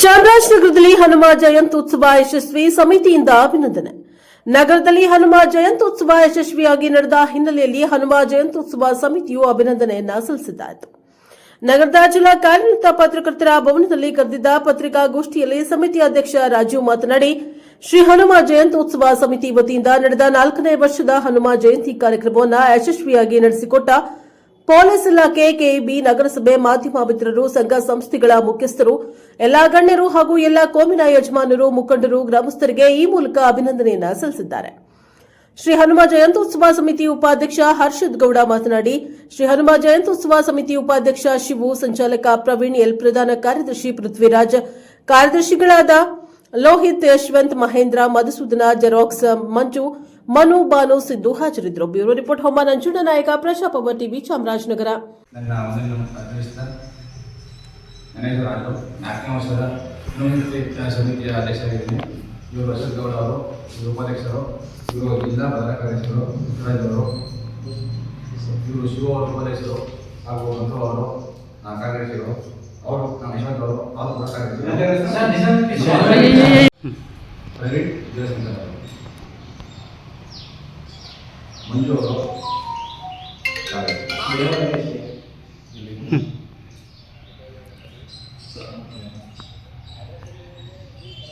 ಚಾಮರಾಜನಗರದಲ್ಲಿ ಹನುಮ ಜಯಂತ್ಯುತ್ಸವ ಯಶಸ್ವಿ ಸಮಿತಿಯಿಂದ ಅಭಿನಂದನೆ. ನಗರದಲ್ಲಿ ಹನುಮ ಜಯಂತ್ಯುತ್ಸವ ಯಶಸ್ವಿಯಾಗಿ ನಡೆದ ಹಿನ್ನೆಲೆಯಲ್ಲಿ ಹನುಮ ಜಯಂತ್ಯುತ್ಸವ ಸಮಿತಿಯು ಅಭಿನಂದನೆಯನ್ನ ಸಲ್ಲಿಸಿದ್ದಾಯಿತು. ನಗರದ ಜಿಲ್ಲಾ ಕಾರ್ಯನಿರತ ಪತ್ರಕರ್ತರ ಭವನದಲ್ಲಿ ಕರೆದಿದ್ದ ಪತ್ರಿಕಾಗೋಷ್ಠಿಯಲ್ಲಿ ಸಮಿತಿ ಅಧ್ಯಕ್ಷ ರಾಜು ಮಾತನಾಡಿ, ಶ್ರೀ ಹನುಮ ಜಯಂತ್ಯುತ್ಸವ ಸಮಿತಿ ವತಿಯಿಂದ ನಡೆದ 4ನೇ ವರ್ಷದ ಹನುಮ ಜಯಂತಿ ಕಾರ್ಯಕ್ರಮವನ್ನು ಯಶಸ್ವಿಯಾಗಿ ನಡೆಸಿಕೊಟ್ಟ ಪೊಲೀಸ್ ಇಲಾಖೆ, ಕೆಇಬಿ, ನಗರಸಭೆ, ಮಾಧ್ಯಮ ಮಿತ್ರರು, ಸಂಘ ಸಂಸ್ಥೆಗಳ ಮುಖ್ಯಸ್ಥರು, ಎಲ್ಲಾ ಗಣ್ಯರು ಹಾಗೂ ಎಲ್ಲಾ ಕೋಮಿನ ಯಜಮಾನರು, ಮುಖಂಡರು, ಗ್ರಾಮಸ್ಥರಿಗೆ ಈ ಮೂಲಕ ಅಭಿನಂದನೆಯನ್ನ ಸಲ್ಲಿಸಿದ್ದಾರೆ. ಶ್ರೀ ಹನುಮ ಜಯಂತ್ಯುತ್ಸವ ಸಮಿತಿ ಉಪಾಧ್ಯಕ್ಷ ಹರ್ಷದ್ ಗೌಡ ಮಾತನಾಡಿ, ಶ್ರೀ ಹನುಮ ಜಯಂತ್ಯುತ್ಸವ ಸಮಿತಿ ಉಪಾಧ್ಯಕ್ಷ ಶಿವು, ಸಂಚಾಲಕ ಪ್ರವೀಣ್ ಎಲ್, ಪ್ರಧಾನ ಕಾರ್ಯದರ್ಶಿ ಪೃಥ್ವಿರಾಜ್, ಕಾರ್ಯದರ್ಶಿಗಳಾದ ಲೋಹಿತ್, ಯಶವಂತ್, ಮಹೇಂದ್ರ, ಮಧುಸೂದನ, ಜೆರಾಕ್ಸ್, ಮಂಜು, ಮನು, ಬಾನು, ಸಿದ್ದು ಹಾಜರಿದ್ದರು. ಬ್ಯೂರೋ ರಿಪೋರ್ಟ್ ಹೊಮ್ಮ ನಂಜುಂಡ ನಾಯಕ, ಪ್ರಜಾ ಪವರ್ ಟಿವಿ, ಚಾಮರಾಜನಗರ. ನನ್ನ ಹೆಸರು ರಾಜು, 4ನೇ ವರ್ಷದ ಸಮಿತಿಯ ಅಧ್ಯಕ್ಷರಾಗಿದ್ದೀನಿ. ಇವರು ಹರ್ಷದ್ ಗೌಡ ಅವರು, ಇವರು ಉಪಾಧ್ಯಕ್ಷರು, ಇವರು ಜಿಲ್ಲಾ ಪ್ರಧಾನ ಕಾರ್ಯದರ್ಶಿಗಳು ಪೃಥ್ವಿರಾಜ್ ಅವರು, ಇವರು ಶಿವ ಅವರು ಉಪಾಧ್ಯಕ್ಷರು ಹಾಗೂ ಮಂತ್ರ ಅವರು ಕಾರ್ಯದರ್ಶಿಗಳು, ಅವರು ನಮ್ಮ ಯಶವಂತ್ ಅವರು ಅವರು ಕೂಡ ಕಾರ್ಯದರ್ಶಿ ಪ್ರವೀಣ್ ದೇವಸಂಕರ್ ಅವರು, ಮಂಜು ಅವರು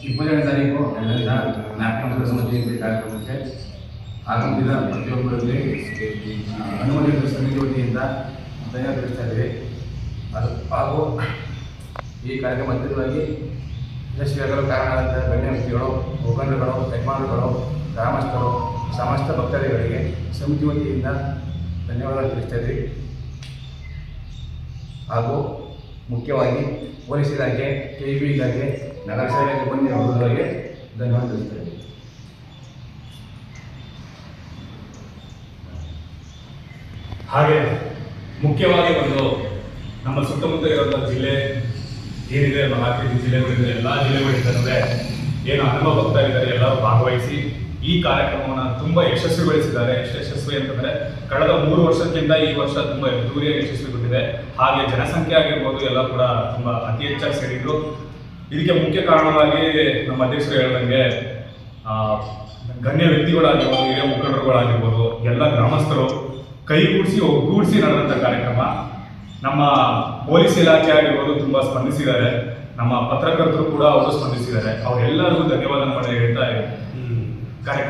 27ನೇ ತಾರೀಕು ನಡೆದ 4ನೇ ವರ್ಷದ ಜಯಂತಿ ಕಾರ್ಯಕ್ರಮಕ್ಕೆ ಆಗಮಿಸಿದ ಪ್ರತಿಯೊಬ್ಬರಲ್ಲಿ ಹನುಮ ಜಯಂತಿ ಸಮಿತಿ ವತಿಯಿಂದ ಧನ್ಯವಾದ ತಿಳಿಸ್ತಾ ಇದ್ದೀವಿ. ಹಾಗೂ ಈ ಕಾರ್ಯಕ್ರಮ ಅತ್ಯಂತವಾಗಿ ಯಶಸ್ವಿಯಾಗಲು ಕಾರಣವಾದಂಥ ಗಣ್ಯ ವ್ಯಕ್ತಿಗಳು, ಮುಖಂಡರುಗಳು, ಯಜಮಾನರುಗಳು, ಗ್ರಾಮಸ್ಥರು, ಸಮಸ್ತ ಭಕ್ತಾದಿಗಳಿಗೆ ಸಮಿತಿ ವತಿಯಿಂದ ಧನ್ಯವಾದ ತಿಳಿಸ್ತಾ ಇದ್ದೀವಿ. ಹಾಗೂ ಮುಖ್ಯವಾಗಿ ಪೊಲೀಸ್ ಇಲಾಖೆ, ಕೆಇಬಿ ಇಲಾಖೆ, ನಗರಸಭೆ ಬಂದಿರುವವರಿಗೆ ಧನ್ಯವಾದ ತಿಳಿಸ್ತಾ ಇದ್ದೀವಿ. ಹಾಗೆ ಮುಖ್ಯವಾಗಿ ನಮ್ಮ ಸುತ್ತಮುತ್ತ ಇರುವಂಥ ಜಿಲ್ಲೆ ಏನಿದೆ, 4 ಜಿಲ್ಲೆಗಳಿದೆ, ಎಲ್ಲ ಜಿಲ್ಲೆಗಳಿಂದಲೇ ಏನು ಹನುಮ ಭಕ್ತರಿದ್ದಾರೆ ಎಲ್ಲರೂ ಭಾಗವಹಿಸಿ ಈ ಕಾರ್ಯಕ್ರಮವನ್ನು ತುಂಬ ಯಶಸ್ವಿಗೊಳಿಸಿದ್ದಾರೆ. ಎಷ್ಟು ಯಶಸ್ವಿ ಅಂತಂದರೆ ಕಳೆದ 3 ವರ್ಷಕ್ಕಿಂತ ಈ ವರ್ಷ ತುಂಬ ಅದ್ದೂರಿಯಾಗಿ ಯಶಸ್ವಿಗೊಂಡಿದೆ. ಹಾಗೆ ಜನಸಂಖ್ಯೆ ಆಗಿರ್ಬೋದು ಎಲ್ಲ ಕೂಡ ತುಂಬ ಅತಿ ಹೆಚ್ಚಾಗಿ ಸೇರಿದ್ರು. ಇದಕ್ಕೆ ಮುಖ್ಯ ಕಾರಣವಾಗಿ ನಮ್ಮ ಅಧ್ಯಕ್ಷರು ಹೇಳಿದಂಗೆ ಗಣ್ಯ ವ್ಯಕ್ತಿಗಳಾಗಿರ್ಬೋದು, ಹಿರಿಯ ಮುಖಂಡರುಗಳಾಗಿರ್ಬೋದು, ಎಲ್ಲ ಗ್ರಾಮಸ್ಥರು ಕೈಗೂಡಿಸಿ ಒಗ್ಗೂಡಿಸಿ ನಡೆದಂಥ ಕಾರ್ಯಕ್ರಮ. ನಮ್ಮ ಪೊಲೀಸ್ ಇಲಾಖೆ ಆಗಿರ್ಬೋದು ತುಂಬ ಸ್ಪಂದಿಸಿದ್ದಾರೆ, ನಮ್ಮ ಪತ್ರಕರ್ತರು ಕೂಡ ಅವರು ಸ್ಪಂದಿಸಿದ್ದಾರೆ. ಅವರೆಲ್ಲರಿಗೂ ಧನ್ಯವಾದ ಹೇಳ್ತಾ ಕಾರ್ಯಕ್ರಮ